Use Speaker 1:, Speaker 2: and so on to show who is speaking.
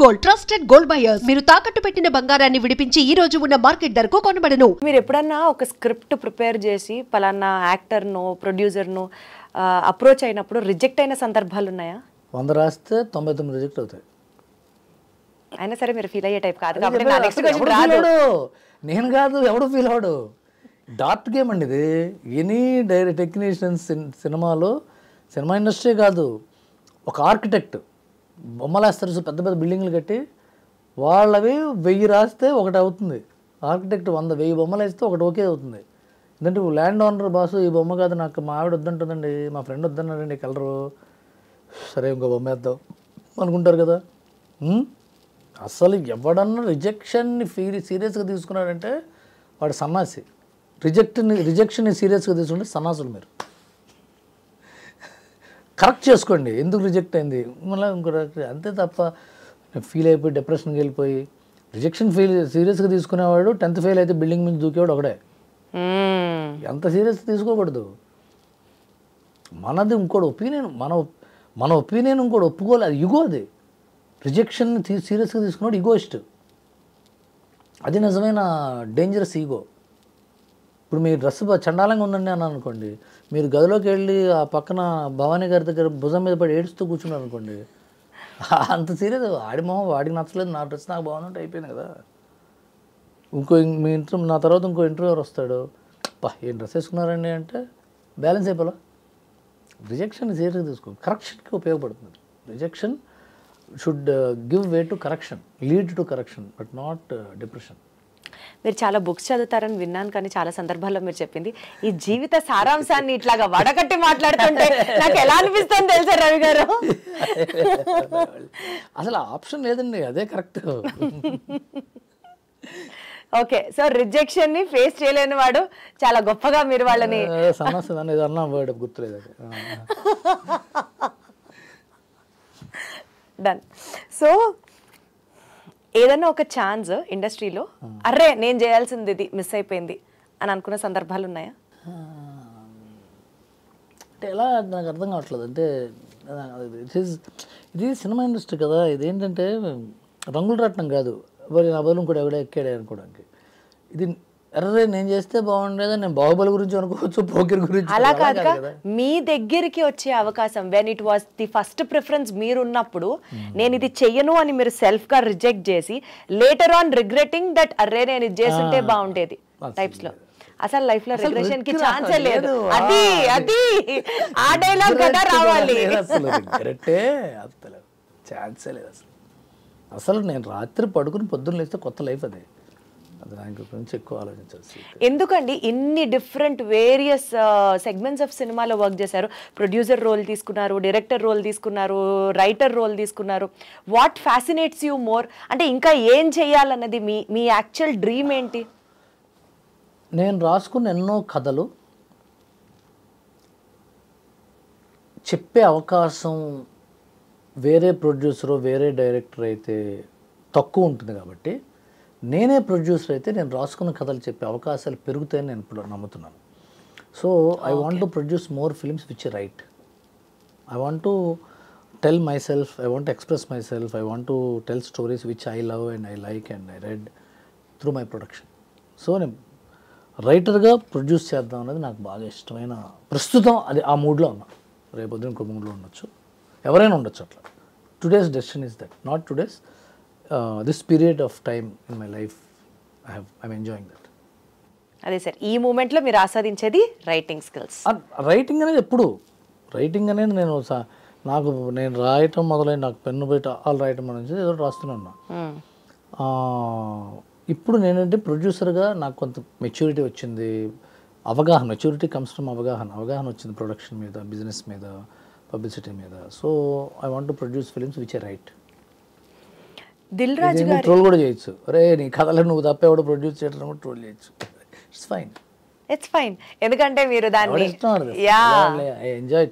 Speaker 1: Gold trusted gold buyers మీరు తాకట్టు పెట్టిన బంగారాన్ని విడిపించి ఈ రోజు ఉన్న మార్కెట్ ధరకు కొనబడను.
Speaker 2: మీరు ఎప్పుడన్నా ఒక స్క్రిప్ట్ ప్రిపేర్ చేసి పలానా యాక్టర్ను ప్రొడ్యూసర్ను అప్రోచ్ అయినప్పుడు రిజెక్ట్ అయిన సందర్భాలు ఉన్నాయా?
Speaker 3: 100 రాస్తే 99 రిజెక్ట్ అవుతాయి.
Speaker 2: అయినా సరే మీరు ఫీల్ అయ్యే టైప్ కాదు కాబట్టి నా నెక్స్ట్ క్వశ్చన్ రాదు.
Speaker 3: నేను కాదు, ఎవడు ఫీల్ అవడు. డాట్ గేమ్ అండి ఇది. ఎనీ టెక్నీషియన్స్ సినిమాలో, సినిమా ఇండస్ట్రీ కాదు, ఒక ఆర్కిటెక్ట్ బొమ్మలేస్తారు, పెద్ద పెద్ద బిల్డింగ్లు కట్టి వాళ్ళవి 1000 రాస్తే ఒకటి అవుతుంది. ఆర్కిటెక్ట్ 100,000 బొమ్మలు వేస్తే ఒకటి ఓకే అవుతుంది. ఎందుకంటే ల్యాండ్ ఓనర్ బాసు ఈ బొమ్మ కాదు నాకు మా ఆవిడ వద్దంటుందండి, మా ఫ్రెండ్ వద్దన్నాడండి కలరు, సరే ఇంకో బొమ్మ వేద్దాం అనుకుంటారు కదా. అసలు ఎవడన్నా రిజెక్షన్ని సీరియస్గా తీసుకున్నాడంటే వాడు సన్నాసి. రిజెక్షన్ని సీరియస్గా తీసుకుంటే సన్నాసులు. మీరు కరెక్ట్ చేసుకోండి ఎందుకు రిజెక్ట్ అయింది, మళ్ళీ ఇంకో అంతే తప్ప ఫీల్ అయిపోయి డిప్రెషన్కి వెళ్ళిపోయి రిజెక్షన్ సీరియస్గా తీసుకునేవాడు 10th ఫెయిల్ అయితే బిల్డింగ్ మీద దూకేవాడు ఒకడే. ఎంత సీరియస్గా తీసుకోకూడదు. మనది ఇంకోటి ఒపీనియన్, మన ఒపీనియన్ ఇంకోటి ఒప్పుకోవాలి, అది ఇగో. అది రిజెక్షన్ సీరియస్గా తీసుకున్నాడు ఈగోయిస్ట్. అది నిజమైన డేంజరస్ ఈగో. ఇప్పుడు మీ డ్రెస్ చండాలంగా ఉందండి అని అనుకోండి, మీరు గదిలోకి వెళ్ళి ఆ పక్కన భవానీ గారి దగ్గర భుజం మీద పడి ఏడుస్తూ కూర్చున్నారు అనుకోండి, అంత సీరియస్. ఆడి మొహం వాడికి నచ్చలేదు, నా డ్రెస్ నాకు బాగుందంటే అయిపోయింది కదా. మీ ఇంటర్వ్యూ నా తర్వాత ఇంకో ఇంటర్వ్యూర్ వస్తాడు, ఏం డ్రెస్ వేసుకున్నారండి అంటే బ్యాలెన్స్ అయిపోలా. రిజెక్షన్ సీరియస్గా తీసుకో, కరెక్షన్కి ఉపయోగపడుతుంది. Rejection should give way to correction, lead to correction, but not depression.
Speaker 2: మీరు చాలా బుక్స్ చదువుతారని విన్నాను, కానీ చాలా సందర్భాల్లో మీరు చెప్పింది ఈ జీవిత సారాంశాన్ని ఇట్లాగా వడగట్టి మాట్లాడుతుంటే నాకు ఎలా అనిపిస్తుంది తెలుసా రవి గారు?
Speaker 3: అసలు ఆప్షన్ లేదండి, అదే కరెక్ట్.
Speaker 2: ఓకే, సో రిజెక్షన్ ని ఫేస్ చేయలేని వాడు చాలా గొప్పగా మీరు వాళ్ళని
Speaker 3: సమస్య అన్నా వర్డ్ గుర్తులేదు.
Speaker 2: డన్. సో ఏదైనా ఒక ఛాన్స్ ఇండస్ట్రీలో అర్రే నేను చేయాల్సింది ఇది మిస్ అయిపోయింది అని అనుకున్న సందర్భాలు ఉన్నాయా?
Speaker 3: అంటే ఎలా నాకు అర్థం కావట్లేదు. అంటే ఇది సినిమా ఇండస్ట్రీ కదా, ఇదేంటంటే రంగులు రావటం కాదు, నా బదులు కూడా ఎవడే ఎక్కాడే అనుకోవడానికి. ఇది అర్రే నేను చేస్తే బాగుండేదా, నేను బాహుబలి గురించి అనుకోవచ్చు, పోకిర్ గురించి.
Speaker 2: అలా కాదుగా, మీ దగ్గరికి వచ్చే అవకాశం when it was the first preference మీరు ఉన్నప్పుడు నేను ఇది చెయ్యను అని మీరు సెల్ఫ్ గా రిజెక్ట్ చేసి later on regretting that array నేను ఇది చేస్తుంటే బాగుండేది టైప్స్ లో. అసలు లైఫ్ లో రిగ్రెషన్ కి ఛాన్సే లేదు. అది ఆ డైలాగ్ కదా రావాలి.
Speaker 3: ఛాన్సే లేదు అసలు. అసలు నేను రాత్రి పడుకుని పొద్దున్న లేస్తే కొత్త లైఫ్ అదే. అది దాని గురించి ఎక్కువ ఆలోచించాల్సి.
Speaker 2: ఎందుకండి ఇన్ని డిఫరెంట్ వేరియస్ సెగ్మెంట్స్ ఆఫ్ సినిమాలో వర్క్ చేశారు? ప్రొడ్యూసర్ రోల్ తీసుకున్నారు, డైరెక్టర్ రోల్ తీసుకున్నారు, రైటర్ రోల్ తీసుకున్నారు. What fascinates you more? అంటే ఇంకా ఏం చేయాలన్నది మీ యాక్చువల్ డ్రీమ్ ఏంటి?
Speaker 3: నేను రాసుకున్న ఎన్నో కథలు చెప్పే అవకాశం వేరే ప్రొడ్యూసరు వేరే డైరెక్టర్ అయితే తక్కువ ఉంటుంది కాబట్టి, నేనే ప్రొడ్యూసర్ అయితే నేను రాసుకున్న కథలు చెప్పే అవకాశాలు పెరుగుతాయని నేను ఇప్పుడు నమ్ముతున్నాను. So I want to produce more films which right. I want to tell my self, I want to express my self, I want to tell stories which I love and I like and I read through my production. So నేను రైటర్గా produce చేద్దాం అనేది నాకు బాగా ఇష్టమైన, ప్రస్తుతం అది ఆ మూడ్లో ఉన్నా. రేపొద్దున ఇంకో మూడ్లో ఉండొచ్చు, ఎవరైనా ఉండొచ్చు అట్లా. Today's decision is that, not today's, this period of time in my life I'm enjoying that.
Speaker 2: అదే సార్, ఈ మూమెంట్లో మీరు ఆస్వాదించేది రైటింగ్ స్కిల్స్.
Speaker 3: రైటింగ్ అనేది ఎప్పుడు, రైటింగ్ అనేది నేను రాయటం మొదలైన నాకు పెన్ను బయట ఆల్ రాయటం అనేది ఏదో రాస్తూనే ఉన్నా. ఇప్పుడు నేనంటే ప్రొడ్యూసర్గా నాకు కొంత మెచ్యూరిటీ వచ్చింది, అవగాహన. మెచ్యూరిటీ కమ్స్ ఫ్రమ్ అవగాహన వచ్చింది ప్రొడక్షన్ మీద, బిజినెస్ మీద, పబ్లిసిటీ మీద. So I want to produce films which I write.
Speaker 2: Dil Raju గారు
Speaker 3: ట్రోల్ కూడా చేయొచ్చు, అరే నీ కథలు నువ్వు తప్ప ఎవడో ప్రొడ్యూస్ చేయడం కూడా ట్రోల్ చేయొచ్చు. It's fine.
Speaker 2: ఎందుకంటే మీరు దాన్ని
Speaker 3: ఐ ఎంజాయ్